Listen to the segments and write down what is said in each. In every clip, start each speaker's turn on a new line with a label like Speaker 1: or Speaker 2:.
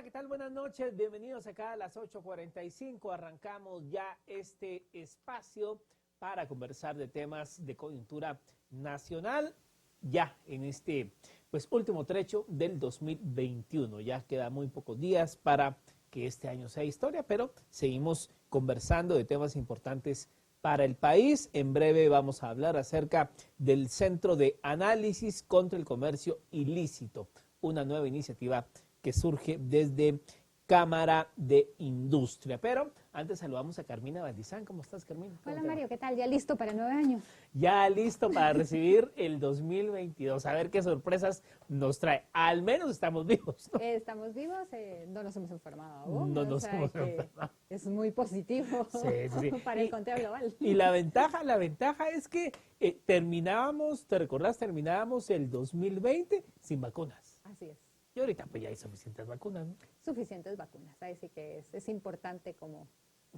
Speaker 1: Hola, ¿qué tal? Buenas noches, bienvenidos acá a las 8:45. Arrancamos ya este espacio para conversar de temas de coyuntura nacional, ya en este último trecho del 2021. Ya quedan muy pocos días para que este año sea historia, pero seguimos conversando de temas importantes para el país. En breve vamos a hablar acerca del Centro de Análisis contra el Comercio Ilícito, una nueva iniciativa que surge desde Cámara de Industria. Pero antes saludamos a Carmina Valdizán. ¿Cómo estás, Carmina?
Speaker 2: Hola, Mario, ¿qué tal? ¿Ya listo para el nuevo año?
Speaker 1: Ya listo para recibir el 2022. A ver qué sorpresas nos trae. Al menos estamos vivos, ¿no?
Speaker 2: Estamos vivos, no nos hemos enfermado aún.
Speaker 1: No nos hemos enfermado.
Speaker 2: Es muy positivo
Speaker 1: Sí.
Speaker 2: para el conteo global.
Speaker 1: Y la ventaja es que terminábamos, ¿te recordás? Terminábamos el 2020 sin vacunas.
Speaker 2: Así es.
Speaker 1: Y ahorita pues ya hay suficientes vacunas, ¿no?
Speaker 2: Suficientes vacunas. Ahí sí que es importante, como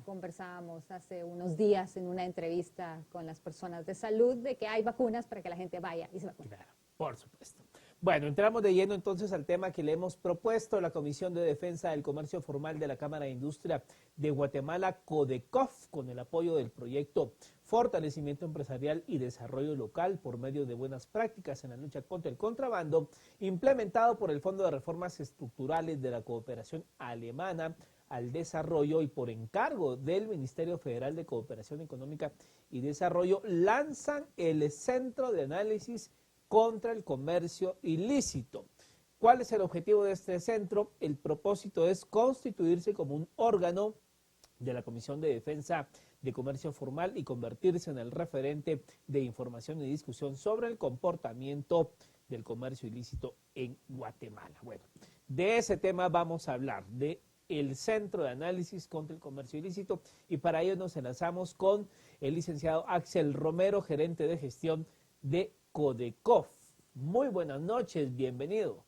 Speaker 2: conversábamos hace unos días en una entrevista con las personas de salud, de que hay vacunas para que la gente vaya y se vacune.
Speaker 1: Claro, por supuesto. Bueno, entramos de lleno entonces al tema que le hemos propuesto. La Comisión de Defensa del Comercio Formal de la Cámara de Industria de Guatemala, CODECOF, con el apoyo del proyecto Fortalecimiento Empresarial y Desarrollo Local por medio de buenas prácticas en la lucha contra el contrabando, implementado por el Fondo de Reformas Estructurales de la Cooperación Alemana al Desarrollo y por encargo del Ministerio Federal de Cooperación Económica y Desarrollo, lanzan el Centro de Análisis contra el Comercio Ilícito. ¿Cuál es el objetivo de este centro? El propósito es constituirse como un órgano de la Comisión de Defensa de Comercio Formal y convertirse en el referente de información y discusión sobre el comportamiento del comercio ilícito en Guatemala. Bueno, de ese tema vamos a hablar, de el Centro de Análisis contra el Comercio Ilícito, y para ello nos enlazamos con el licenciado Axel Romero, gerente de gestión de CODECOF. Muy buenas noches, bienvenido.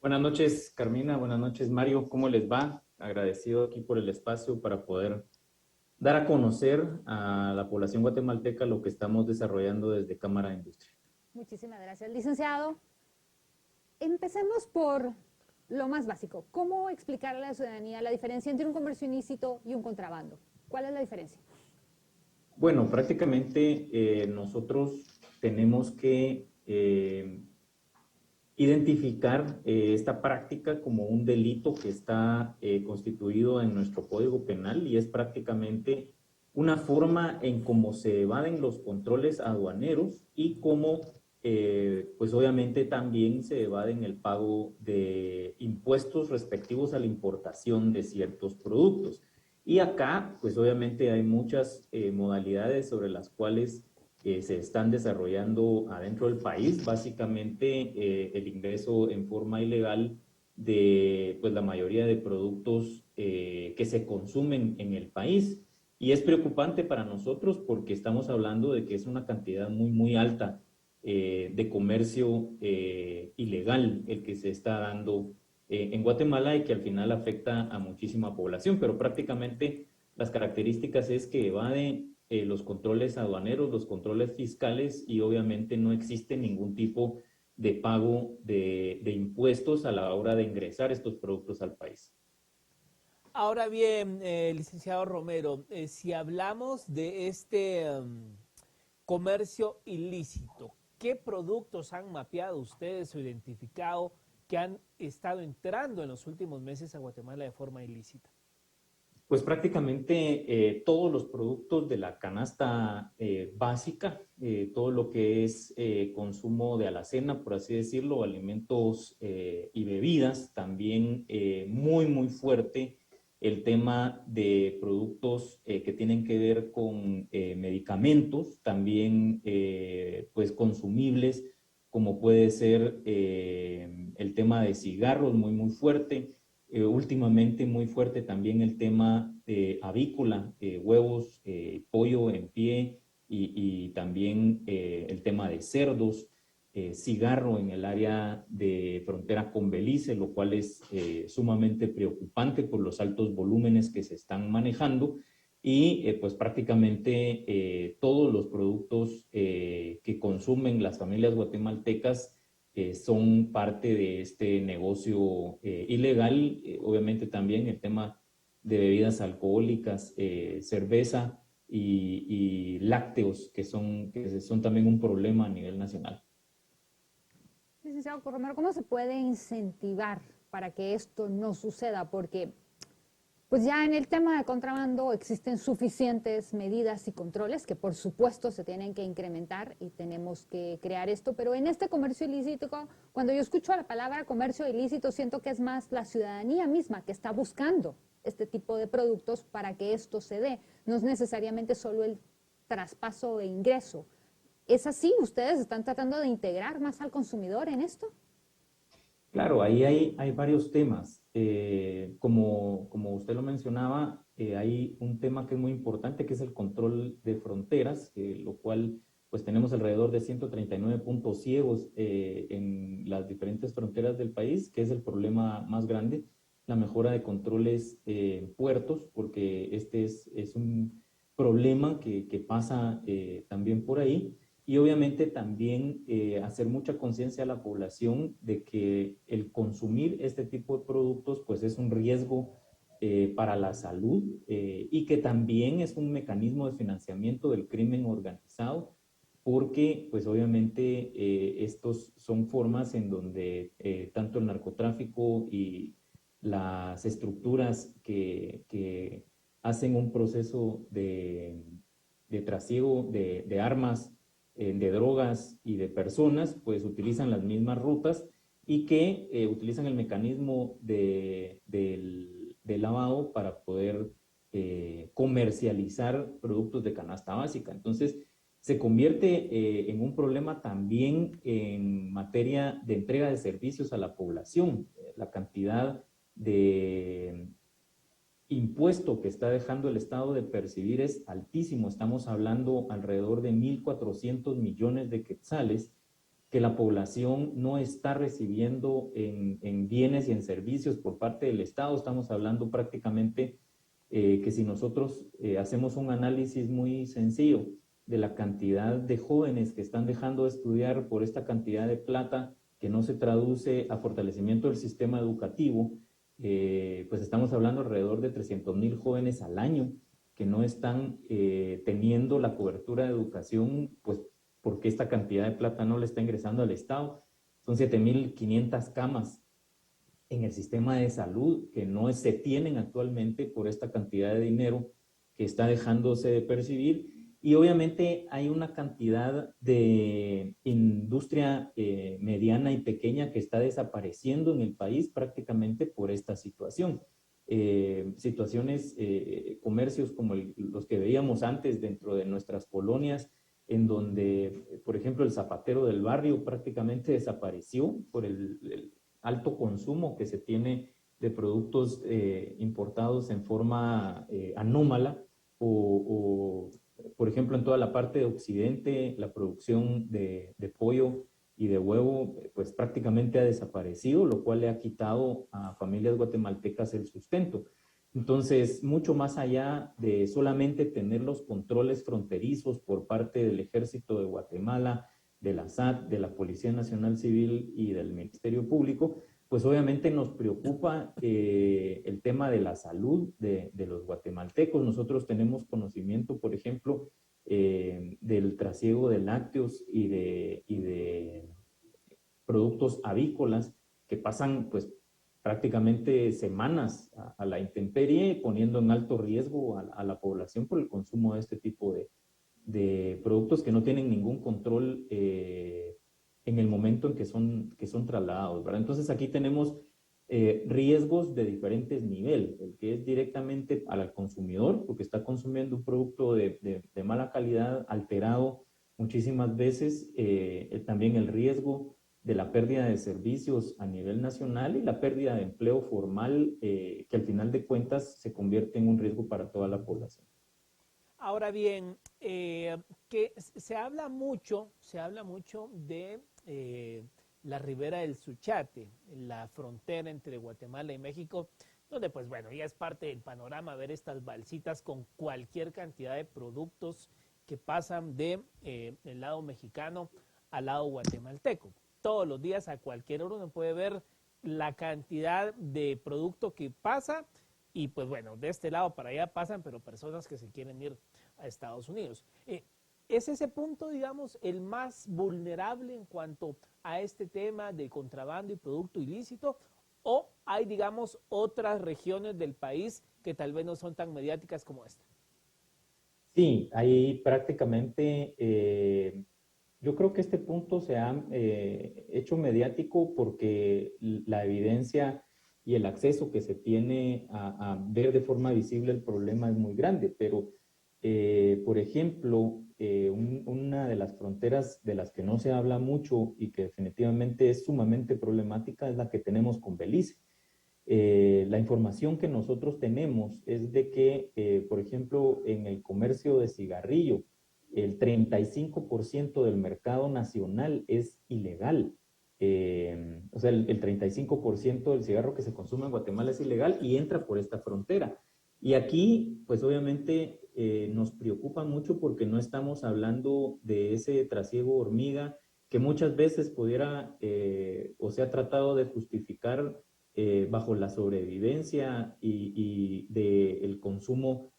Speaker 3: Buenas noches, Carmina, buenas noches, Mario, ¿cómo les va? Agradecido aquí por el espacio para poder dar a conocer a la población guatemalteca lo que estamos desarrollando desde Cámara de Industria.
Speaker 2: Muchísimas gracias, licenciado. Empecemos por lo más básico. ¿Cómo explicarle a la ciudadanía la diferencia entre un comercio ilícito y un contrabando? ¿Cuál es la diferencia?
Speaker 3: Bueno, prácticamente nosotros tenemos que identificar esta práctica como un delito que está constituido en nuestro Código Penal, y es prácticamente una forma en cómo se evaden los controles aduaneros y cómo pues obviamente también se evaden el pago de impuestos respectivos a la importación de ciertos productos. Y acá pues obviamente hay muchas modalidades sobre las cuales se están desarrollando adentro del país, básicamente el ingreso en forma ilegal de pues, la mayoría de productos que se consumen en el país. Y es preocupante para nosotros porque estamos hablando de que es una cantidad muy alta de comercio ilegal el que se está dando en Guatemala, y que al final afecta a muchísima población, pero prácticamente las características es que evade los controles aduaneros, los controles fiscales, y obviamente no existe ningún tipo de pago de impuestos a la hora de ingresar estos productos al país.
Speaker 1: Ahora bien, licenciado Romero, si hablamos de este comercio ilícito, ¿qué productos han mapeado ustedes o identificado que han estado entrando en los últimos meses a Guatemala de forma ilícita?
Speaker 3: Pues prácticamente todos los productos de la canasta básica, todo lo que es consumo de alacena, por así decirlo, alimentos y bebidas, también muy fuerte el tema de productos que tienen que ver con medicamentos, también pues consumibles, como puede ser el tema de cigarros, muy fuerte. Últimamente muy fuerte también el tema avícola, huevos, pollo en pie, y también el tema de cerdos, cigarro en el área de frontera con Belice, lo cual es sumamente preocupante por los altos volúmenes que se están manejando, y pues prácticamente todos los productos que consumen las familias guatemaltecas son parte de este negocio ilegal. Obviamente también el tema de bebidas alcohólicas, cerveza y lácteos, que son también un problema a nivel nacional.
Speaker 2: Licenciado Corromero, ¿cómo se puede incentivar para que esto no suceda? Porque pues ya en el tema de contrabando existen suficientes medidas y controles que por supuesto se tienen que incrementar y tenemos que crear esto, pero en este comercio ilícito, cuando yo escucho la palabra comercio ilícito, siento que es más la ciudadanía misma que está buscando este tipo de productos para que esto se dé. No es necesariamente solo el traspaso e ingreso. ¿Es así? ¿Ustedes están tratando de integrar más al consumidor en esto?
Speaker 3: Claro, ahí hay varios temas. Como usted lo mencionaba, hay un tema que es muy importante, que es el control de fronteras, lo cual pues tenemos alrededor de 139 puntos ciegos en las diferentes fronteras del país, que es el problema más grande, la mejora de controles en puertos, porque este es un problema que pasa también por ahí. Y obviamente también hacer mucha conciencia a la población de que el consumir este tipo de productos pues es un riesgo para la salud y que también es un mecanismo de financiamiento del crimen organizado, porque pues obviamente estos son formas en donde tanto el narcotráfico y las estructuras que hacen un proceso de trasiego de armas, de drogas y de personas, pues utilizan las mismas rutas y que utilizan el mecanismo de lavado para poder comercializar productos de canasta básica. Entonces, se convierte en un problema también en materia de entrega de servicios a la población. La cantidad de impuesto que está dejando el Estado de percibir es altísimo. Estamos hablando alrededor de 1.400 millones de quetzales que la población no está recibiendo en bienes y en servicios por parte del Estado. Estamos hablando prácticamente que si nosotros hacemos un análisis muy sencillo de la cantidad de jóvenes que están dejando de estudiar por esta cantidad de plata que no se traduce a fortalecimiento del sistema educativo, pues estamos hablando alrededor de 300,000 jóvenes al año que no están teniendo la cobertura de educación, pues porque esta cantidad de plata no le está ingresando al Estado. Son 7,500 camas en el sistema de salud que no se tienen actualmente por esta cantidad de dinero que está dejándose de percibir. Y obviamente hay una cantidad de industria mediana y pequeña que está desapareciendo en el país prácticamente por esta situación. Situaciones, comercios como los que veíamos antes dentro de nuestras colonias, en donde, por ejemplo, el zapatero del barrio prácticamente desapareció por el alto consumo que se tiene de productos importados en forma anómala o por ejemplo, en toda la parte de Occidente, la producción de pollo y de huevo, pues prácticamente ha desaparecido, lo cual le ha quitado a familias guatemaltecas el sustento. Entonces, mucho más allá de solamente tener los controles fronterizos por parte del Ejército de Guatemala, de la SAT, de la Policía Nacional Civil y del Ministerio Público, pues obviamente nos preocupa el tema de la salud de los guatemaltecos. Nosotros tenemos conocimiento, por ejemplo, del trasiego de lácteos y de productos avícolas que pasan pues prácticamente semanas a la intemperie, poniendo en alto riesgo a la población por el consumo de este tipo de productos que no tienen ningún control en el momento en que son trasladados, ¿verdad? Entonces aquí tenemos riesgos de diferentes niveles, el que es directamente al consumidor, porque está consumiendo un producto de mala calidad, alterado muchísimas veces, también el riesgo de la pérdida de servicios a nivel nacional y la pérdida de empleo formal, que al final de cuentas se convierte en un riesgo para toda la población.
Speaker 1: Ahora bien, que se habla mucho de la ribera del Suchate, la frontera entre Guatemala y México, donde pues bueno, ya es parte del panorama ver estas balsitas con cualquier cantidad de productos que pasan de el lado mexicano al lado guatemalteco. todos los días, a cualquier hora, uno puede ver la cantidad de producto que pasa y pues bueno, de este lado para allá pasan, pero personas que se quieren ir a Estados Unidos. ¿Es ese punto, digamos, el más vulnerable en cuanto a este tema de contrabando y producto ilícito? ¿O hay, digamos, otras regiones del país que tal vez no son tan mediáticas como esta?
Speaker 3: Sí, ahí prácticamente yo creo que este punto se ha hecho mediático porque la evidencia y el acceso que se tiene a ver de forma visible el problema es muy grande, pero por ejemplo, una de las fronteras de las que no se habla mucho y que definitivamente es sumamente problemática es la que tenemos con Belice. La información que nosotros tenemos es de que, por ejemplo, en el comercio de cigarrillo, el 35% del mercado nacional es ilegal. O sea, el 35% del cigarro que se consume en Guatemala es ilegal y entra por esta frontera. Y aquí, pues obviamente nos preocupa mucho porque no estamos hablando de ese trasiego hormiga que muchas veces pudiera o se ha tratado de justificar bajo la sobrevivencia y del consumo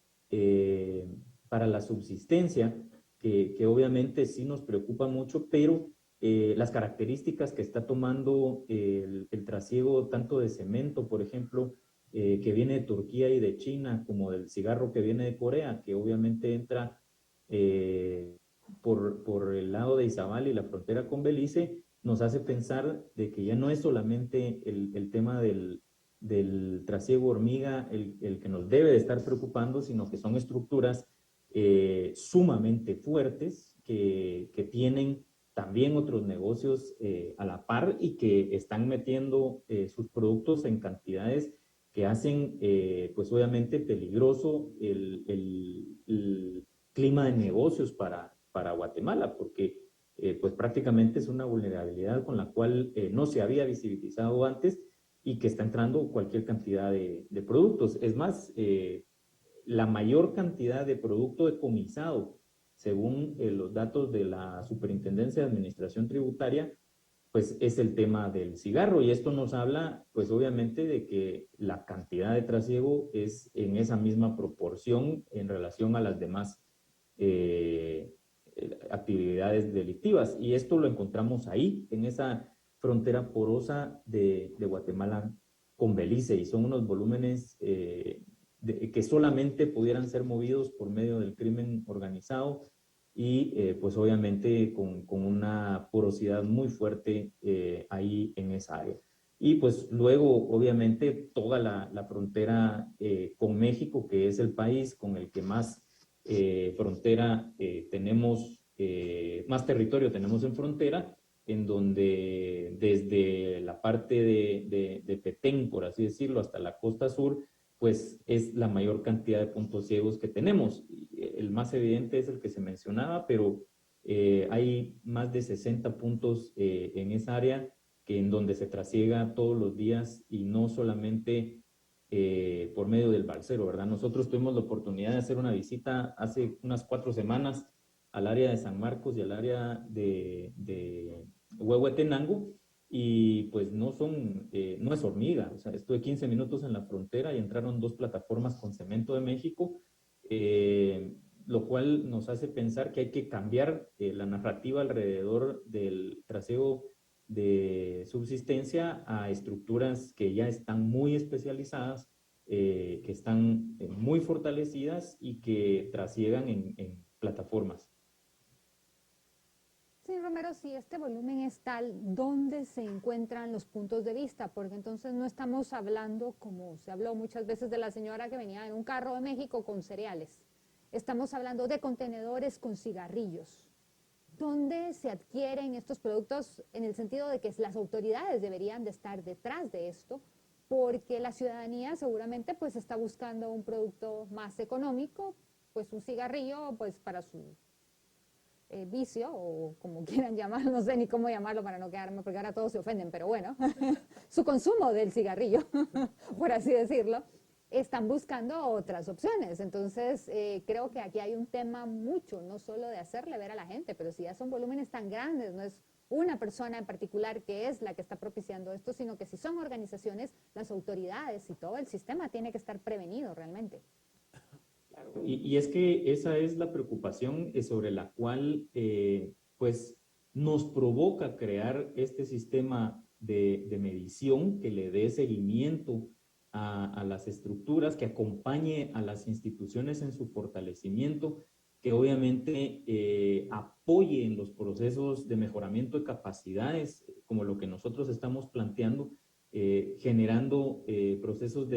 Speaker 3: para la subsistencia, que obviamente sí nos preocupa mucho, pero las características que está tomando el trasiego tanto de cemento, por ejemplo, que viene de Turquía y de China, como del cigarro que viene de Corea, que obviamente entra por el lado de Izabal y la frontera con Belice, nos hace pensar de que ya no es solamente el tema del trasiego hormiga el que nos debe de estar preocupando, sino que son estructuras sumamente fuertes que tienen también otros negocios a la par y que están metiendo sus productos en cantidades que hacen, pues obviamente, peligroso el clima de negocios para Guatemala, porque pues prácticamente es una vulnerabilidad con la cual no se había visibilizado antes y que está entrando cualquier cantidad de productos. Es más, la mayor cantidad de producto decomisado, según los datos de la Superintendencia de Administración Tributaria, pues es el tema del cigarro. Y esto nos habla, pues obviamente, de que la cantidad de trasiego es en esa misma proporción en relación a las demás actividades delictivas. Y esto lo encontramos ahí, en esa frontera porosa de Guatemala con Belice. Y son unos volúmenes que solamente pudieran ser movidos por medio del crimen organizado y pues obviamente con una porosidad muy fuerte ahí en esa área. Y pues luego obviamente toda la frontera con México, que es el país con el que más frontera tenemos, más territorio tenemos en frontera, en donde desde la parte de Petén, por así decirlo, hasta la costa sur, pues es la mayor cantidad de puntos ciegos que tenemos. El más evidente es el que se mencionaba, pero hay más de 60 puntos en esa área que en donde se trasiega todos los días y no solamente por medio del balsero, ¿verdad? Nosotros tuvimos la oportunidad de hacer una visita hace unas 4 semanas al área de San Marcos y al área de Huehuetenango, y pues no es hormiga. O sea, estuve 15 minutos en la frontera y entraron 2 plataformas con cemento de México, lo cual nos hace pensar que hay que cambiar la narrativa alrededor del trasiego de subsistencia a estructuras que ya están muy especializadas, que están muy fortalecidas y que trasiegan en plataformas.
Speaker 2: Sí, Romero, si este volumen es tal, ¿dónde se encuentran los puntos de vista? Porque entonces no estamos hablando, como se habló muchas veces, de la señora que venía en un carro de México con cereales. Estamos hablando de contenedores con cigarrillos. ¿Dónde se adquieren estos productos en el sentido de que las autoridades deberían de estar detrás de esto? Porque la ciudadanía seguramente pues está buscando un producto más económico, pues un cigarrillo pues para su vicio o como quieran llamarlo, no sé ni cómo llamarlo para no quedarme, porque ahora todos se ofenden, pero bueno, su consumo del cigarrillo, por así decirlo. están buscando otras opciones. Entonces, creo que aquí hay un tema mucho, no solo de hacerle ver a la gente, pero si ya son volúmenes tan grandes, no es una persona en particular que es la que está propiciando esto, sino que si son organizaciones, las autoridades y todo el sistema tiene que estar prevenido realmente.
Speaker 3: Y es que esa es la preocupación sobre la cual pues nos provoca crear este sistema de medición que le dé seguimiento a las estructuras, que acompañe a las instituciones en su fortalecimiento, que obviamente apoye en los procesos de mejoramiento de capacidades, como lo que nosotros estamos planteando, generando procesos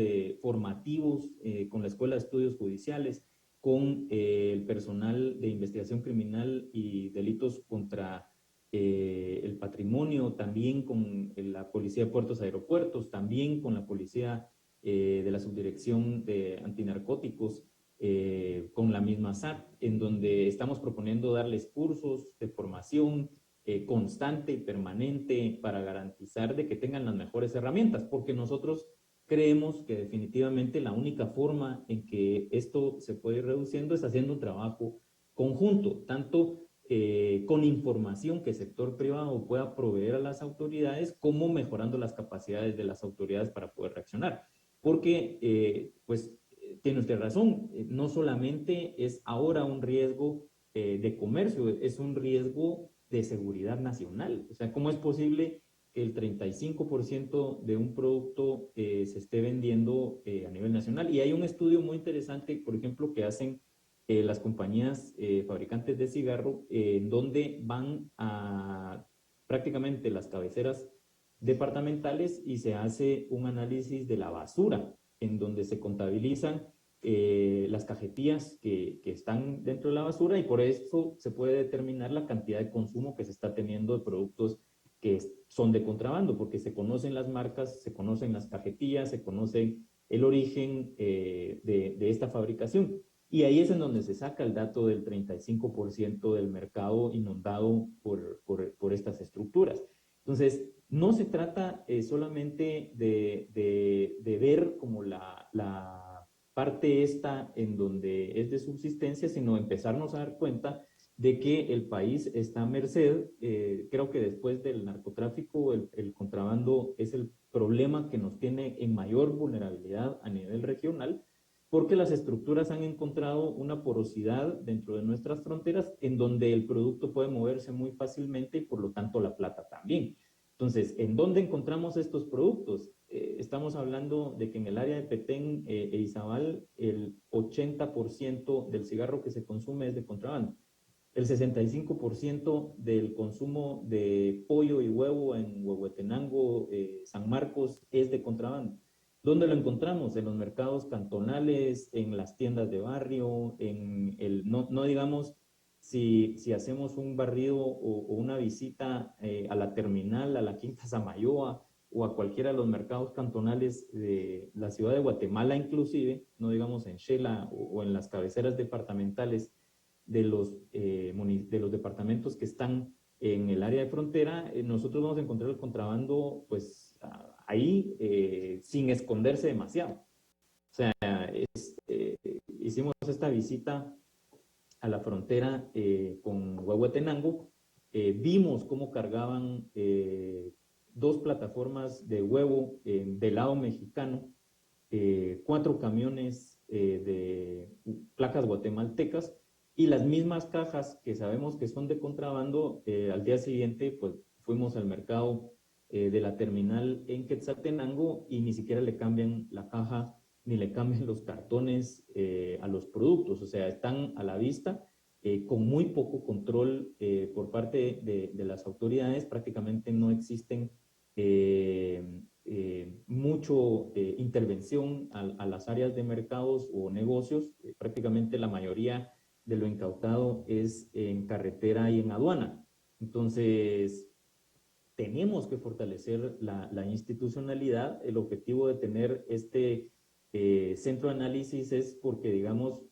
Speaker 3: formativos con la Escuela de Estudios Judiciales, con el personal de investigación criminal y delitos contra el patrimonio, también con la Policía de Puertos y Aeropuertos, también con la Policía de la Subdirección de Antinarcóticos, con la misma SAT, en donde estamos proponiendo darles cursos de formación constante y permanente para garantizar de que tengan las mejores herramientas, porque nosotros creemos que definitivamente la única forma en que esto se puede ir reduciendo es haciendo un trabajo conjunto, tanto con información que el sector privado pueda proveer a las autoridades, como mejorando las capacidades de las autoridades para poder reaccionar. Porque, pues, tiene usted razón, no solamente es ahora un riesgo de comercio, es un riesgo de seguridad nacional. O sea, ¿cómo es posible que el 35% de un producto se esté vendiendo a nivel nacional? Y hay un estudio muy interesante, por ejemplo, que hacen las compañías fabricantes de cigarro, en donde van a prácticamente las cabeceras departamentales y se hace un análisis de la basura, en donde se contabilizan las cajetillas que están dentro de la basura, y por eso se puede determinar la cantidad de consumo que se está teniendo de productos que son de contrabando, porque se conocen las marcas, se conocen las cajetillas, se conoce el origen de esta fabricación. Y ahí es en donde se saca el dato del 35% del mercado inundado por estas estructuras. Entonces, no se trata solamente de ver como la parte esta en donde es de subsistencia, sino empezarnos a dar cuenta de que el país está a merced. Creo que después del narcotráfico, el contrabando es el problema que nos tiene en mayor vulnerabilidad a nivel regional, porque las estructuras han encontrado una porosidad dentro de nuestras fronteras en donde el producto puede moverse muy fácilmente y por lo tanto la plata también. Entonces, ¿en dónde encontramos estos productos? Estamos hablando de que en el área de Petén e Izabal el 80% del cigarro que se consume es de contrabando. El 65% del consumo de pollo y huevo en Huehuetenango, San Marcos, es de contrabando. ¿Dónde lo encontramos? En los mercados cantonales, en las tiendas de barrio, no digamos si hacemos un barrido o una visita a la terminal, a la Quinta Samayoa o a cualquiera de los mercados cantonales de la ciudad de Guatemala inclusive, no digamos en Xela o en las cabeceras departamentales de los departamentos que están en el área de frontera, nosotros vamos a encontrar el contrabando pues ahí sin esconderse demasiado. O sea, hicimos esta visita a la frontera con Huehuetenango, vimos cómo cargaban 2 plataformas de huevo del lado mexicano, 4 camiones de placas guatemaltecas, y las mismas cajas que sabemos que son de contrabando. Al día siguiente pues fuimos al mercado de la terminal en Quetzaltenango y ni siquiera le cambian la caja ni le cambian los cartones a los productos. O sea, están a la vista, con muy poco control por parte de las autoridades. Prácticamente no existen mucho intervención a las áreas de mercados o negocios. Prácticamente la mayoría de lo incautado es en carretera y en aduana. Entonces, tenemos que fortalecer la institucionalidad. El objetivo de tener este centro de análisis es porque, digamos,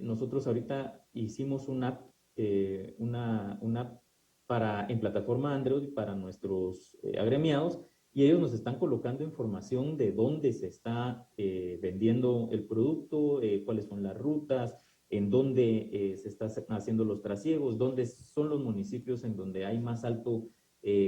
Speaker 3: nosotros ahorita hicimos una app en plataforma Android para nuestros agremiados, y ellos nos están colocando información de dónde se está vendiendo el producto, cuáles son las rutas, en dónde se están haciendo los trasiegos, dónde son los municipios en donde hay más alto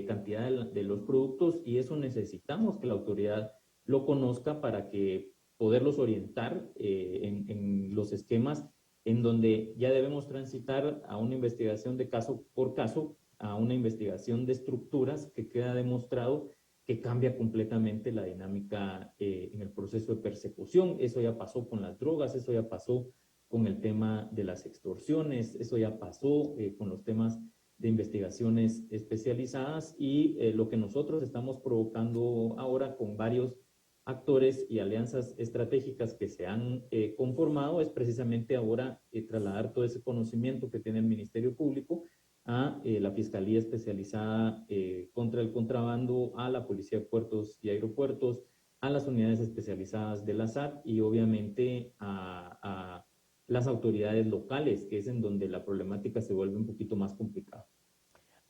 Speaker 3: cantidad de los productos, y eso necesitamos que la autoridad lo conozca para que poderlos orientar en los esquemas en donde ya debemos transitar a una investigación de caso por caso, a una investigación de estructuras que queda demostrado que cambia completamente la dinámica en el proceso de persecución. Eso ya pasó con las drogas, eso ya pasó con el tema de las extorsiones, eso ya pasó con los temas de investigaciones especializadas, y lo que nosotros estamos provocando ahora con varios actores y alianzas estratégicas que se han conformado es precisamente ahora trasladar todo ese conocimiento que tiene el Ministerio Público a la Fiscalía Especializada contra el Contrabando, a la Policía de Puertos y Aeropuertos, a las unidades especializadas de la SAT y obviamente a las autoridades locales, que es en donde la problemática se vuelve un poquito más complicada.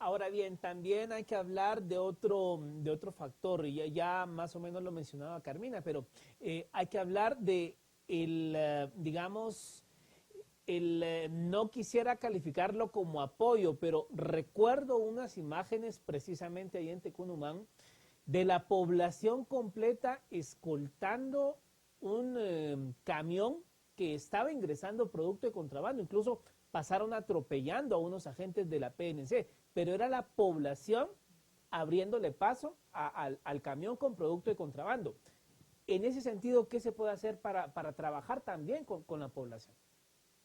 Speaker 1: Ahora bien, también hay que hablar de otro factor, y ya más o menos lo mencionaba Carmina, pero hay que hablar de digamos, no quisiera calificarlo como apoyo, pero recuerdo unas imágenes precisamente ahí en Tecunumán de la población completa escoltando un camión que estaba ingresando producto de contrabando, incluso pasaron atropellando a unos agentes de la PNC, pero era la población abriéndole paso al camión con producto de contrabando. En ese sentido, ¿qué se puede hacer para trabajar también con la población?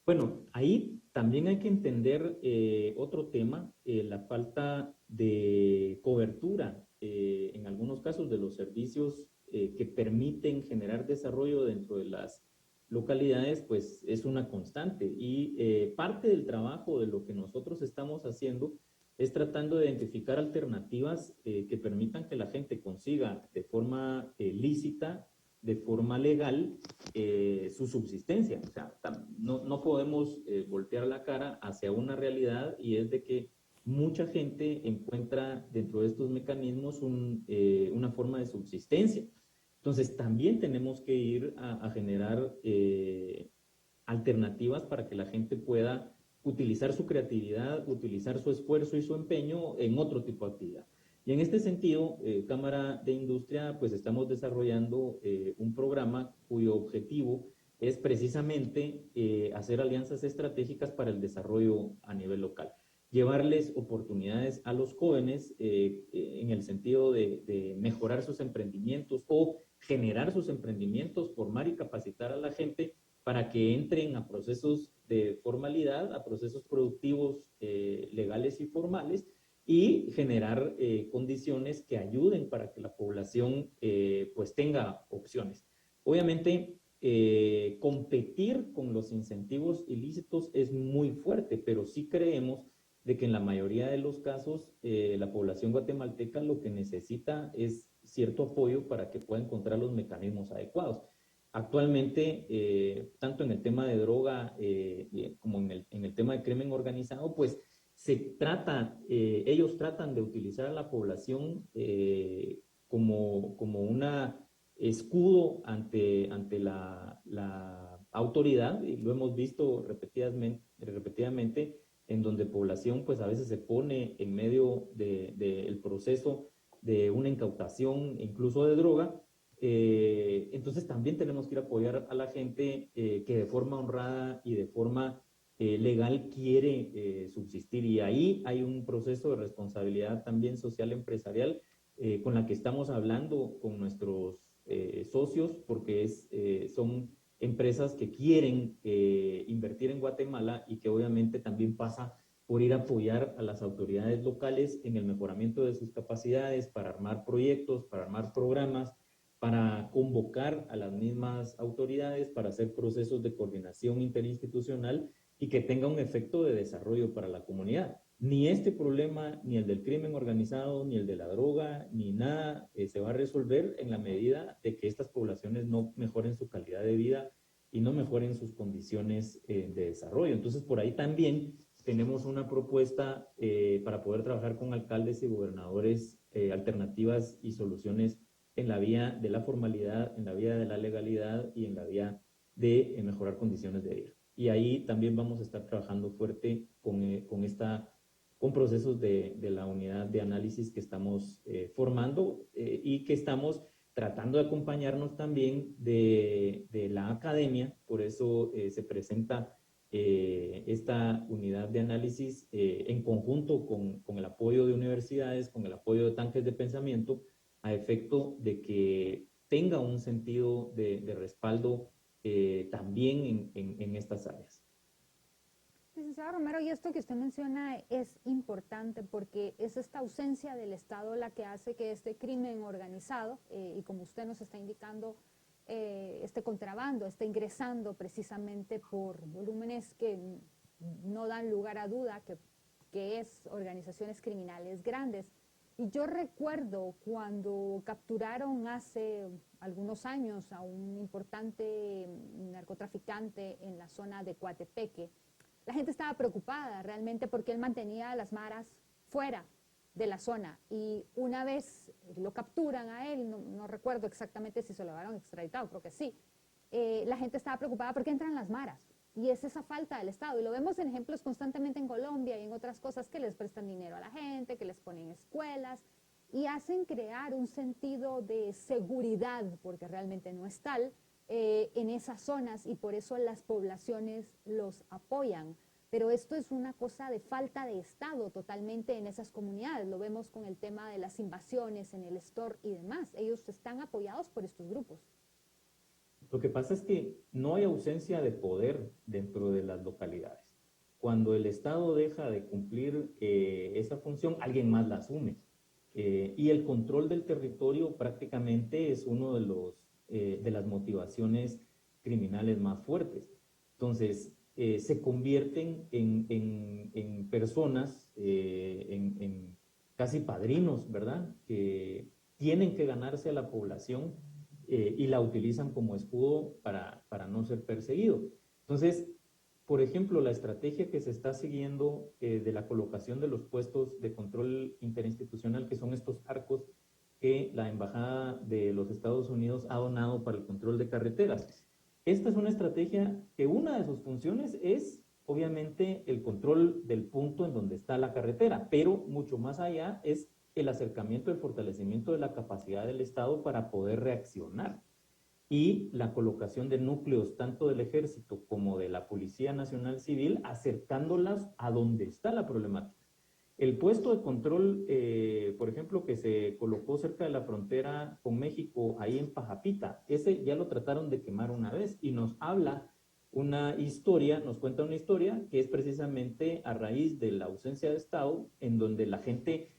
Speaker 3: Bueno, ahí también hay que entender otro tema, la falta de cobertura en algunos casos de los servicios que permiten generar desarrollo dentro de las localidades, pues es una constante, y parte del trabajo de lo que nosotros estamos haciendo es tratando de identificar alternativas que permitan que la gente consiga de forma lícita, de forma legal, su subsistencia. O sea, no podemos voltear la cara hacia una realidad, y es de que mucha gente encuentra dentro de estos mecanismos una forma de subsistencia. Entonces, también tenemos que ir a generar alternativas para que la gente pueda utilizar su creatividad, utilizar su esfuerzo y su empeño en otro tipo de actividad. Y en este sentido, Cámara de Industria, pues estamos desarrollando un programa cuyo objetivo es precisamente hacer alianzas estratégicas para el desarrollo a nivel local. Llevarles oportunidades a los jóvenes en el sentido de mejorar sus emprendimientos o generar sus emprendimientos, formar y capacitar a la gente para que entren a procesos de formalidad, a procesos productivos legales y formales, y generar condiciones que ayuden para que la población pues tenga opciones. Obviamente, competir con los incentivos ilícitos es muy fuerte, pero sí creemos de que en la mayoría de los casos la población guatemalteca lo que necesita es cierto apoyo para que pueda encontrar los mecanismos adecuados. Actualmente, tanto en el tema de droga como en el tema de crimen organizado, pues ellos tratan de utilizar a la población como una escudo ante la autoridad, y lo hemos visto repetidamente en donde población pues a veces se pone en medio del proceso de una incautación, incluso de droga. Entonces también tenemos que ir a apoyar a la gente que de forma honrada y de forma legal quiere subsistir, y ahí hay un proceso de responsabilidad también social empresarial con la que estamos hablando con nuestros socios, porque son empresas que quieren invertir en Guatemala, y que obviamente también pasa por ir a apoyar a las autoridades locales en el mejoramiento de sus capacidades para armar proyectos, para armar programas, para convocar a las mismas autoridades, para hacer procesos de coordinación interinstitucional y que tenga un efecto de desarrollo para la comunidad. Ni este problema, ni el del crimen organizado, ni el de la droga, ni nada se va a resolver en la medida de que estas poblaciones no mejoren su calidad de vida y no mejoren sus condiciones de desarrollo. Entonces, por ahí también tenemos una propuesta para poder trabajar con alcaldes y gobernadores, alternativas y soluciones en la vía de la formalidad, en la vía de la legalidad y en la vía de mejorar condiciones de vida. Y ahí también vamos a estar trabajando fuerte con procesos de la unidad de análisis que estamos formando y que estamos tratando de acompañarnos también de la academia. Por eso se presenta esta unidad de análisis en conjunto con el apoyo de universidades, con el apoyo de tanques de pensamiento, a efecto de que tenga un sentido de respaldo también en estas áreas.
Speaker 2: Licenciado Romero, y esto que usted menciona es importante porque es esta ausencia del Estado la que hace que este crimen organizado, y como usted nos está indicando, este contrabando está ingresando precisamente por volúmenes que no dan lugar a duda que es organizaciones criminales grandes. Y yo recuerdo cuando capturaron hace algunos años a un importante narcotraficante en la zona de Coatepeque, la gente estaba preocupada realmente porque él mantenía a las maras fuera de la zona, y una vez lo capturan a él, no recuerdo exactamente si se lo habían extraditado, creo que sí, la gente estaba preocupada porque entran las maras, y es esa falta del Estado, y lo vemos en ejemplos constantemente en Colombia y en otras cosas, que les prestan dinero a la gente, que les ponen escuelas, y hacen crear un sentido de seguridad, porque realmente no es tal, en esas zonas, y por eso las poblaciones los apoyan. Pero esto es una cosa de falta de Estado totalmente en esas comunidades. Lo vemos con el tema de las invasiones en el Estor y demás. Ellos están apoyados por estos grupos.
Speaker 3: Lo que pasa es que no hay ausencia de poder dentro de las localidades. Cuando el Estado deja de cumplir esa función, alguien más la asume. Y el control del territorio prácticamente es uno de las motivaciones criminales más fuertes. Entonces, se convierten en personas, en casi padrinos, ¿verdad? Que tienen que ganarse a la población y la utilizan como escudo para no ser perseguido. Entonces, por ejemplo, la estrategia que se está siguiendo de la colocación de los puestos de control interinstitucional, que son estos arcos que la Embajada de los Estados Unidos ha donado para el control de carreteras. Esta es una estrategia que una de sus funciones es, obviamente, el control del punto en donde está la carretera, pero mucho más allá es el acercamiento, el fortalecimiento de la capacidad del Estado para poder reaccionar, y la colocación de núcleos tanto del Ejército como de la Policía Nacional Civil, acercándolas a donde está la problemática. El puesto de control, por ejemplo, que se colocó cerca de la frontera con México, ahí en Pajapita, ese ya lo trataron de quemar una vez, y nos habla una historia, nos cuenta una historia que es precisamente a raíz de la ausencia de Estado, en donde la gente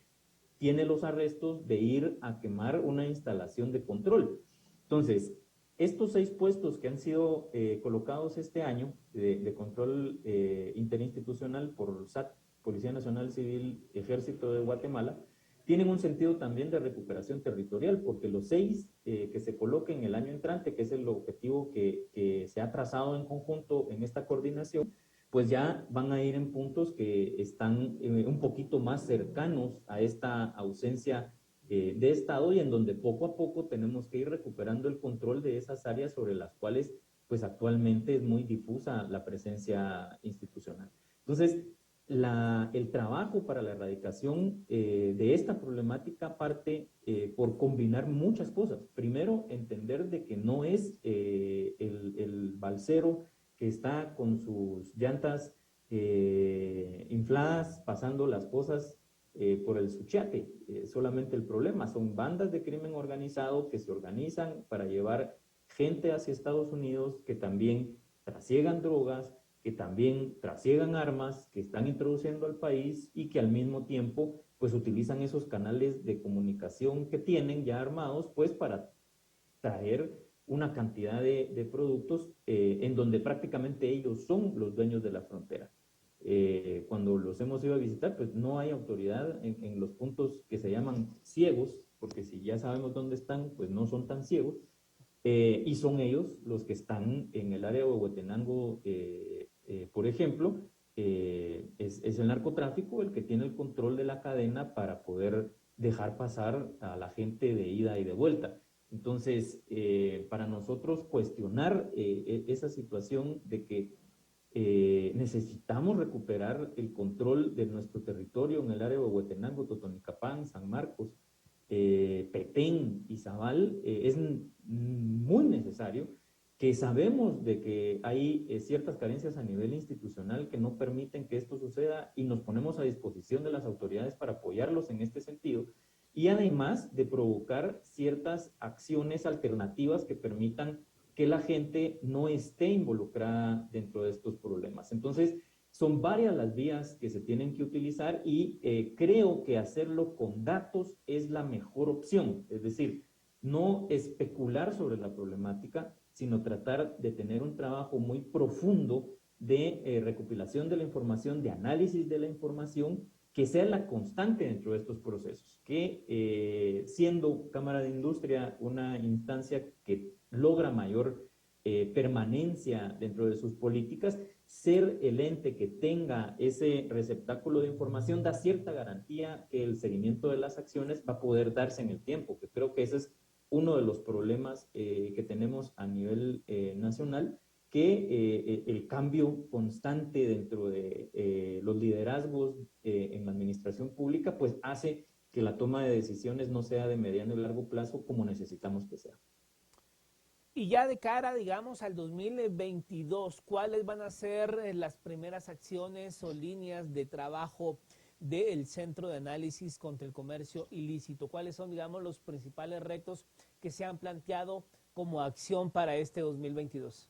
Speaker 3: tiene los arrestos de ir a quemar una instalación de control. Entonces, estos 6 puestos que han sido colocados este año de control interinstitucional por SAT, Policía Nacional Civil, Ejército de Guatemala, tienen un sentido también de recuperación territorial, porque los 6 que se coloquen el año entrante, que es el objetivo que se ha trazado en conjunto en esta coordinación, pues ya van a ir en puntos que están un poquito más cercanos a esta ausencia de Estado, y en donde poco a poco tenemos que ir recuperando el control de esas áreas sobre las cuales pues actualmente es muy difusa la presencia institucional. Entonces, el trabajo para la erradicación de esta problemática parte por combinar muchas cosas. Primero, entender de que no es el balsero que está con sus llantas infladas pasando las cosas por el suchiate. Solamente el problema son bandas de crimen organizado que se organizan para llevar gente hacia Estados Unidos, que también trasiegan drogas, que también trasiegan armas, que están introduciendo al país, y que al mismo tiempo pues utilizan esos canales de comunicación que tienen ya armados pues para traer una cantidad de productos en donde prácticamente ellos son los dueños de la frontera. Cuando los hemos ido a visitar, pues no hay autoridad en los puntos que se llaman ciegos, porque si ya sabemos dónde están, pues no son tan ciegos, y son ellos los que están en el área de Huehuetenango, por ejemplo, es el narcotráfico el que tiene el control de la cadena para poder dejar pasar a la gente de ida y de vuelta. Entonces, para nosotros cuestionar esa situación de que necesitamos recuperar el control de nuestro territorio en el área de Huehuetenango, Totonicapán, San Marcos, Petén y Zabal, es muy necesario, que sabemos de que hay ciertas carencias a nivel institucional que no permiten que esto suceda y nos ponemos a disposición de las autoridades para apoyarlos en este sentido y además de provocar ciertas acciones alternativas que permitan que la gente no esté involucrada dentro de estos problemas. Entonces, son varias las vías que se tienen que utilizar y creo que hacerlo con datos es la mejor opción. Es decir, no especular sobre la problemática, sino tratar de tener un trabajo muy profundo de recopilación de la información, de análisis de la información, que sea la constante dentro de estos procesos, que siendo Cámara de Industria una instancia que logra mayor permanencia dentro de sus políticas, ser el ente que tenga ese receptáculo de información da cierta garantía que el seguimiento de las acciones va a poder darse en el tiempo, que creo que ese es uno de los problemas que tenemos a nivel nacional, que el cambio constante dentro de los liderazgos en la administración pública, pues hace que la toma de decisiones no sea de mediano y largo plazo como necesitamos que sea.
Speaker 1: Y ya de cara, digamos, al 2022, ¿cuáles van a ser las primeras acciones o líneas de trabajo del Centro de Análisis contra el Comercio Ilícito? ¿Cuáles son, digamos, los principales retos que se han planteado como acción para este 2022?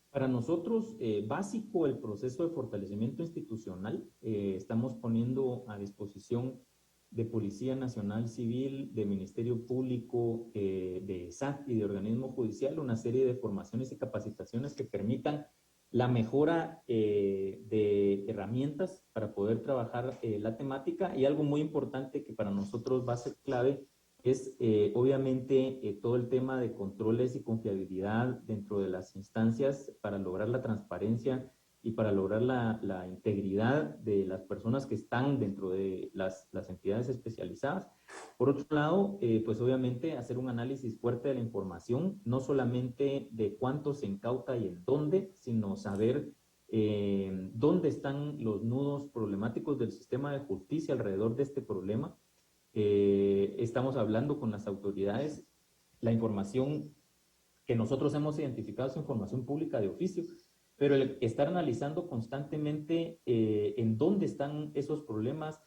Speaker 3: Para nosotros, básico el proceso de fortalecimiento institucional. Estamos poniendo a disposición de Policía Nacional Civil, de Ministerio Público, de SAT y de organismo judicial una serie de formaciones y capacitaciones que permitan la mejora de herramientas para poder trabajar la temática. Y algo muy importante que para nosotros va a ser clave es obviamente todo el tema de controles y confiabilidad dentro de las instancias para lograr la transparencia y para lograr la integridad de las personas que están dentro de las entidades especializadas. Por otro lado, pues obviamente hacer un análisis fuerte de la información, no solamente de cuánto se incauta y en dónde, sino saber dónde están los nudos problemáticos del sistema de justicia alrededor de este problema. Estamos hablando con las autoridades, la información que nosotros hemos identificado es información pública de oficio, pero el estar analizando constantemente en dónde están esos problemas,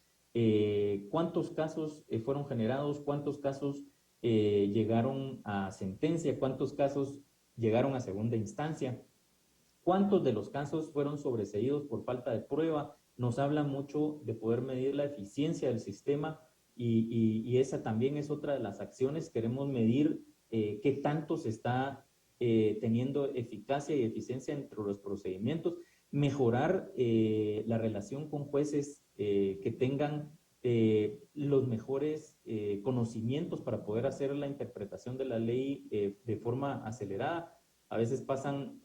Speaker 3: cuántos casos fueron generados, cuántos casos llegaron a sentencia, cuántos casos llegaron a segunda instancia, cuántos de los casos fueron sobreseídos por falta de prueba, nos habla mucho de poder medir la eficiencia del sistema y esa también es otra de las acciones. Queremos medir qué tanto se está teniendo eficacia y eficiencia entre los procedimientos, mejorar la relación con jueces que tengan los mejores conocimientos para poder hacer la interpretación de la ley de forma acelerada. A veces pasan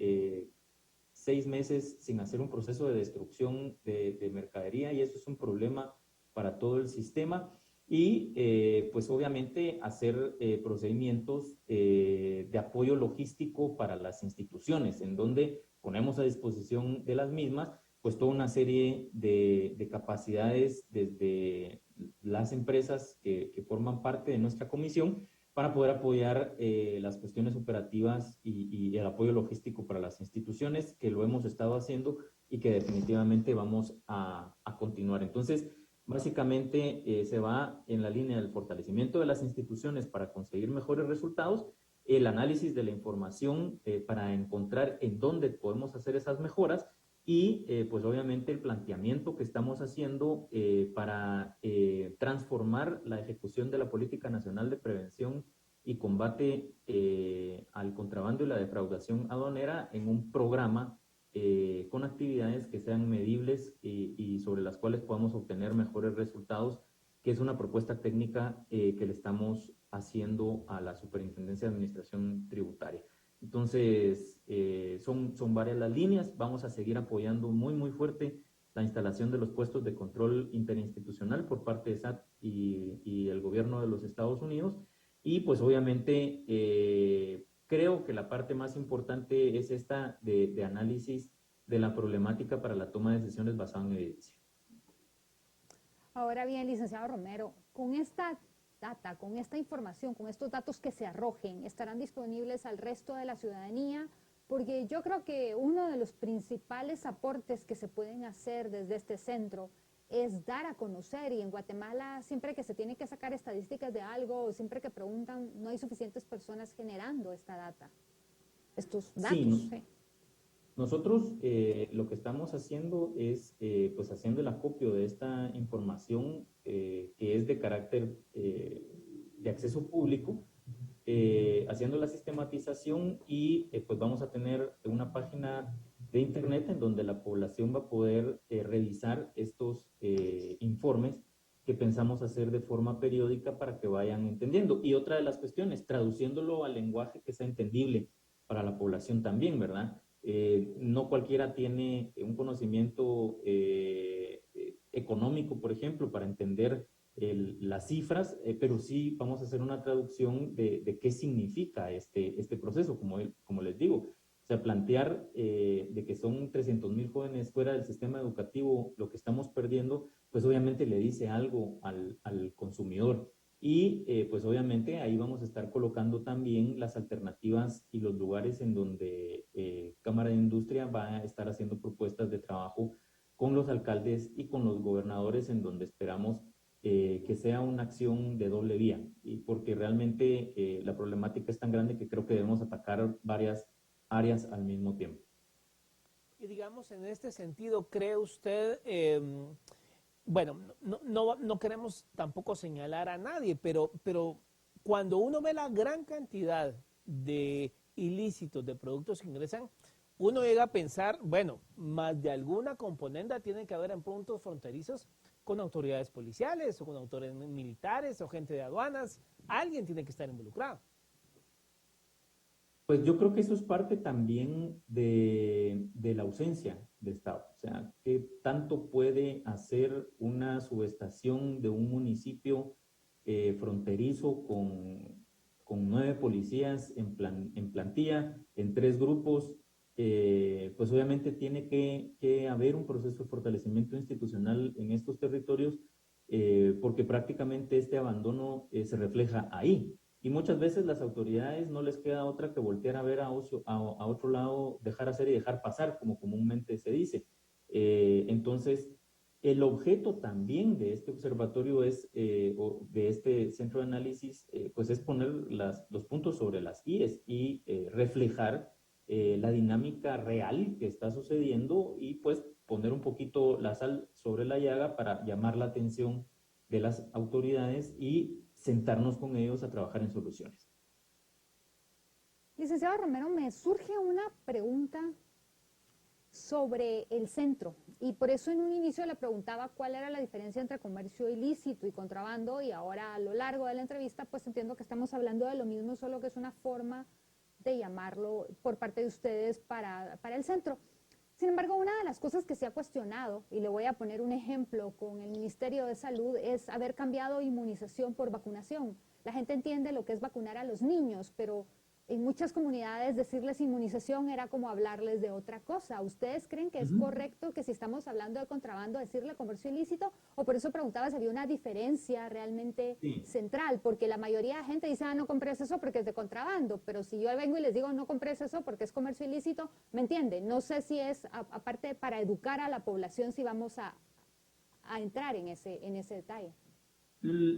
Speaker 3: 6 meses sin hacer un proceso de destrucción de mercadería y eso es un problema para todo el sistema. Y pues obviamente hacer procedimientos de apoyo logístico para las instituciones, en donde ponemos a disposición de las mismas pues toda una serie de capacidades desde las empresas que forman parte de nuestra comisión para poder apoyar las cuestiones operativas y el apoyo logístico para las instituciones, que lo hemos estado haciendo y que definitivamente vamos a continuar. Entonces, básicamente se va en la línea del fortalecimiento de las instituciones para conseguir mejores resultados, el análisis de la información para encontrar en dónde podemos hacer esas mejoras y pues obviamente el planteamiento que estamos haciendo para transformar la ejecución de la Política Nacional de Prevención y Combate al Contrabando y la Defraudación Aduanera en un programa con actividades que sean medibles y sobre las cuales podamos obtener mejores resultados, que es una propuesta técnica que le estamos haciendo a la Superintendencia de Administración Tributaria. Entonces, son varias las líneas, vamos a seguir apoyando muy, muy fuerte la instalación de los puestos de control interinstitucional por parte de SAT y el gobierno de los Estados Unidos. Y pues obviamente creo que la parte más importante es esta de análisis de la problemática para la toma de decisiones basada en evidencia.
Speaker 2: Ahora bien, licenciado Romero, con esta data, con esta información, con estos datos que se arrojen, ¿estarán disponibles al resto de la ciudadanía? Porque yo creo que uno de los principales aportes que se pueden hacer desde este centro es dar a conocer, y en Guatemala siempre que se tiene que sacar estadísticas de algo, o siempre que preguntan, no hay suficientes personas generando esta data, estos datos.
Speaker 3: Sí,
Speaker 2: Sí.
Speaker 3: nosotros lo que estamos haciendo es pues haciendo el acopio de esta información que es de carácter de acceso público, haciendo la sistematización y pues vamos a tener una página de internet en donde la población va a poder revisar estos informes que pensamos hacer de forma periódica para que vayan entendiendo. Y otra de las cuestiones, traduciéndolo al lenguaje que sea entendible para la población también, ¿verdad? No cualquiera tiene un conocimiento económico, por ejemplo, para entender las cifras, pero sí vamos a hacer una traducción de qué significa este proceso, como les digo. O sea, plantear de que son 300,000 jóvenes fuera del sistema educativo lo que estamos perdiendo, pues obviamente le dice algo al consumidor. Y pues obviamente ahí vamos a estar colocando también las alternativas y los lugares en donde Cámara de Industria va a estar haciendo propuestas de trabajo con los alcaldes y con los gobernadores, en donde esperamos que sea una acción de doble vía, y porque realmente la problemática es tan grande que creo que debemos atacar varias áreas al mismo tiempo.
Speaker 1: Y digamos, en este sentido, ¿cree usted, bueno, no queremos tampoco señalar a nadie, pero cuando uno ve la gran cantidad de ilícitos, de productos que ingresan, uno llega a pensar, bueno, más de alguna componenda tiene que haber en puntos fronterizos con autoridades policiales o con autoridades militares o gente de aduanas. Alguien tiene que estar involucrado.
Speaker 3: Pues yo creo que eso es parte también de la ausencia de Estado. O sea, ¿qué tanto puede hacer una subestación de un municipio fronterizo con 9 policías en plantilla, en 3 grupos? Pues obviamente tiene que haber un proceso de fortalecimiento institucional en estos territorios, porque prácticamente este abandono se refleja ahí. Y muchas veces las autoridades no les queda otra que voltear a ver a otro lado, dejar hacer y dejar pasar, como comúnmente se dice. Entonces, el objeto también de este observatorio o de este centro de análisis, pues es poner los puntos sobre las IES y reflejar la dinámica real que está sucediendo y pues poner un poquito la sal sobre la llaga para llamar la atención de las autoridades y sentarnos con ellos a trabajar en soluciones.
Speaker 2: Licenciado Romero, me surge una pregunta sobre el centro, y por eso en un inicio le preguntaba cuál era la diferencia entre comercio ilícito y contrabando, y ahora a lo largo de la entrevista pues entiendo que estamos hablando de lo mismo, solo que es una forma de llamarlo por parte de ustedes para el centro. Sin embargo, una de las cosas que se ha cuestionado, y le voy a poner un ejemplo con el Ministerio de Salud, es haber cambiado inmunización por vacunación. La gente entiende lo que es vacunar a los niños, pero en muchas comunidades decirles inmunización era como hablarles de otra cosa. ¿Ustedes creen que es correcto que si estamos hablando de contrabando decirle comercio ilícito? O por eso preguntaba si había una diferencia realmente central, porque la mayoría de gente dice, no compres eso porque es de contrabando, pero si yo vengo y les digo no compres eso porque es comercio ilícito, ¿me entienden? No sé si es, aparte para educar a la población, si vamos a entrar en ese detalle.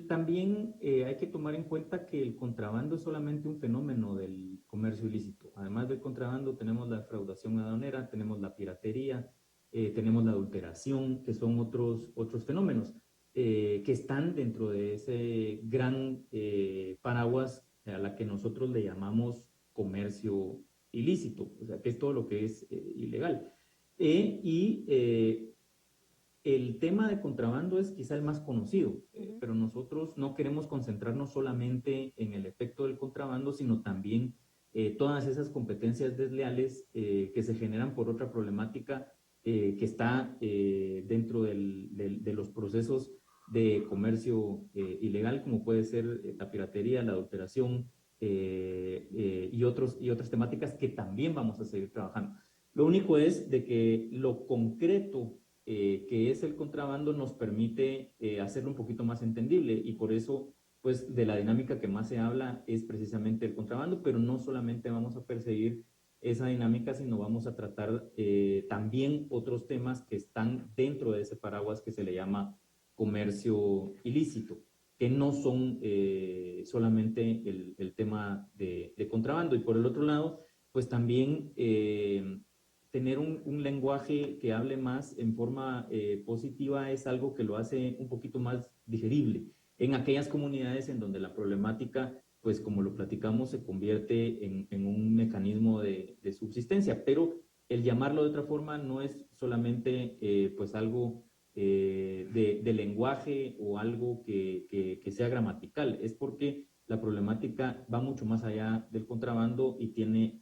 Speaker 3: También hay que tomar en cuenta que el contrabando es solamente un fenómeno del comercio ilícito. Además del contrabando tenemos la defraudación aduanera, tenemos la piratería, tenemos la adulteración, que son otros fenómenos que están dentro de ese gran paraguas a la que nosotros le llamamos comercio ilícito, o sea, que es todo lo que es ilegal. El tema de contrabando es quizá el más conocido, pero nosotros no queremos concentrarnos solamente en el efecto del contrabando, sino también todas esas competencias desleales que se generan por otra problemática que está dentro de los procesos de comercio ilegal, como puede ser la piratería, la adulteración y otras temáticas que también vamos a seguir trabajando. Lo único es de que lo concreto que es el contrabando nos permite hacerlo un poquito más entendible y por eso pues de la dinámica que más se habla es precisamente el contrabando, pero no solamente vamos a perseguir esa dinámica, sino vamos a tratar también otros temas que están dentro de ese paraguas que se le llama comercio ilícito, que no son solamente el tema de contrabando. Y por el otro lado, pues también tener un lenguaje que hable más en forma positiva es algo que lo hace un poquito más digerible en aquellas comunidades en donde la problemática, pues como lo platicamos, se convierte en un mecanismo de subsistencia. Pero el llamarlo de otra forma no es solamente pues algo de lenguaje o algo que sea gramatical, es porque la problemática va mucho más allá del contrabando y tiene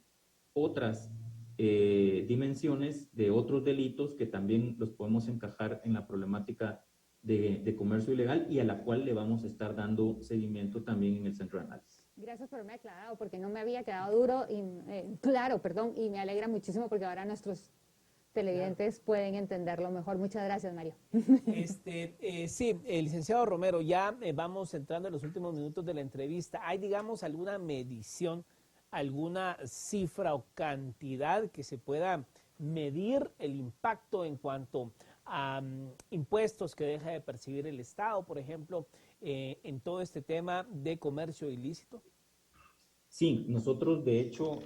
Speaker 3: otras dimensiones de otros delitos que también los podemos encajar en la problemática de comercio ilegal y a la cual le vamos a estar dando seguimiento también en el centro de análisis.
Speaker 2: Gracias por haberme aclarado, porque no me había quedado duro y claro, perdón, y me alegra muchísimo porque ahora nuestros televidentes pueden entenderlo mejor. Muchas gracias, Mario.
Speaker 1: Sí, licenciado Romero, ya vamos entrando en los últimos minutos de la entrevista. ¿Hay, digamos, alguna medición, alguna cifra o cantidad que se pueda medir el impacto en cuanto a impuestos que deja de percibir el Estado, por ejemplo, en todo este tema de comercio ilícito?
Speaker 3: Sí, nosotros de hecho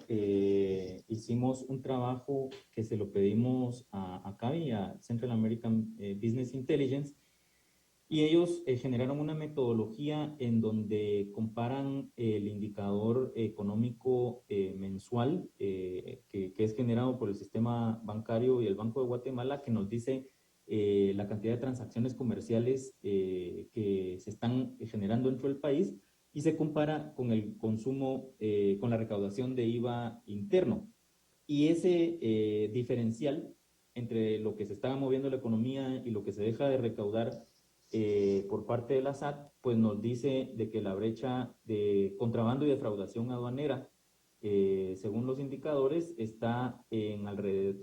Speaker 3: hicimos un trabajo que se lo pedimos a CABI, a Central American Business Intelligence, y ellos generaron una metodología en donde comparan el indicador económico mensual que es generado por el sistema bancario y el Banco de Guatemala, que nos dice la cantidad de transacciones comerciales que se están generando dentro del país y se compara con el consumo, con la recaudación de IVA interno. Y ese diferencial entre lo que se está moviendo la economía y lo que se deja de recaudar por parte de la SAT, pues nos dice de que la brecha de contrabando y defraudación aduanera, según los indicadores, está en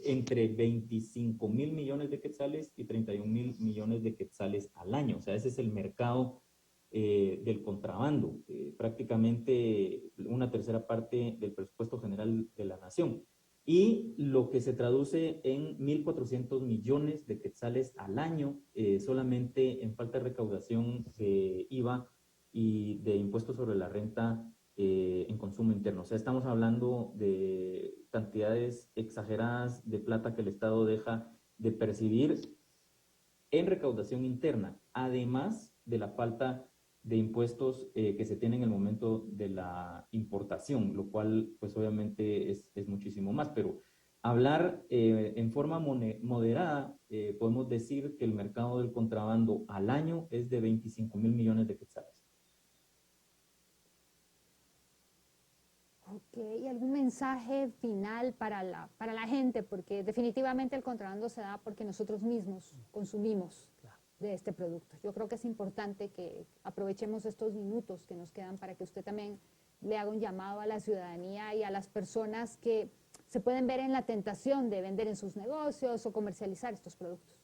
Speaker 3: entre 25,000 millones de quetzales y 31,000 millones de quetzales al año. O sea, ese es el mercado del contrabando, prácticamente una tercera parte del presupuesto general de la nación. Y lo que se traduce en 1.400 millones de quetzales al año, solamente en falta de recaudación de IVA y de impuestos sobre la renta en consumo interno. O sea, estamos hablando de cantidades exageradas de plata que el Estado deja de percibir en recaudación interna, además de la falta de impuestos que se tienen en el momento de la importación, lo cual pues obviamente es muchísimo más, pero hablar en forma moderada, podemos decir que el mercado del contrabando al año es de 25,000 millones de quetzales.
Speaker 2: Ok, ¿y algún mensaje final para la gente? Porque definitivamente el contrabando se da porque nosotros mismos consumimos de este producto. Yo creo que es importante que aprovechemos estos minutos que nos quedan para que usted también le haga un llamado a la ciudadanía y a las personas que se pueden ver en la tentación de vender en sus negocios o comercializar estos productos.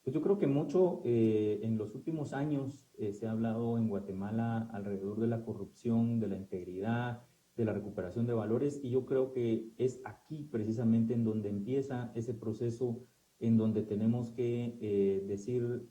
Speaker 3: Pues yo creo que mucho en los últimos años se ha hablado en Guatemala alrededor de la corrupción, de la integridad, de la recuperación de valores, y yo creo que es aquí precisamente en donde empieza ese proceso en donde tenemos que decir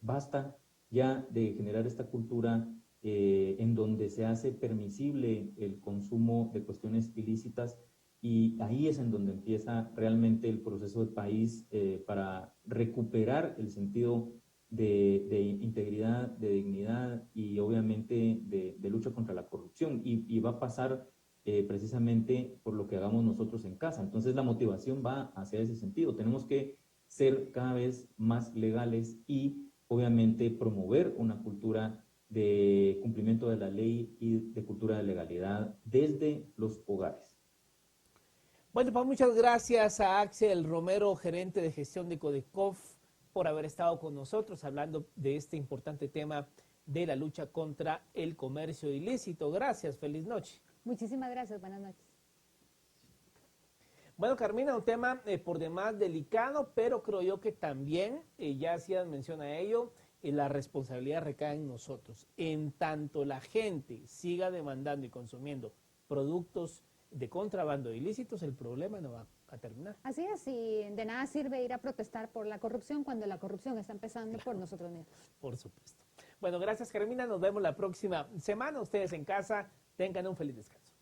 Speaker 3: basta ya de generar esta cultura en donde se hace permisible el consumo de cuestiones ilícitas, y ahí es en donde empieza realmente el proceso de país para recuperar el sentido de integridad, de dignidad y obviamente de lucha contra la corrupción. Y va a pasar precisamente por lo que hagamos nosotros en casa. Entonces la motivación va hacia ese sentido. Tenemos que ser cada vez más legales y obviamente promover una cultura de cumplimiento de la ley y de cultura de legalidad desde los hogares.
Speaker 1: Bueno, pues muchas gracias a Axel Romero, gerente de gestión de Codecoff, por haber estado con nosotros hablando de este importante tema de la lucha contra el comercio ilícito. Gracias, feliz noche.
Speaker 2: Muchísimas gracias, buenas noches.
Speaker 1: Bueno, Carmina, un tema por demás delicado, pero creo yo que también, ya hacías mención a ello, la responsabilidad recae en nosotros. En tanto la gente siga demandando y consumiendo productos de contrabando ilícitos, el problema no va a terminar.
Speaker 2: Así es, y de nada sirve ir a protestar por la corrupción cuando la corrupción está empezando por nosotros mismos.
Speaker 1: Por supuesto. Bueno, gracias, Carmina. Nos vemos la próxima semana. Ustedes en casa tengan un feliz descanso.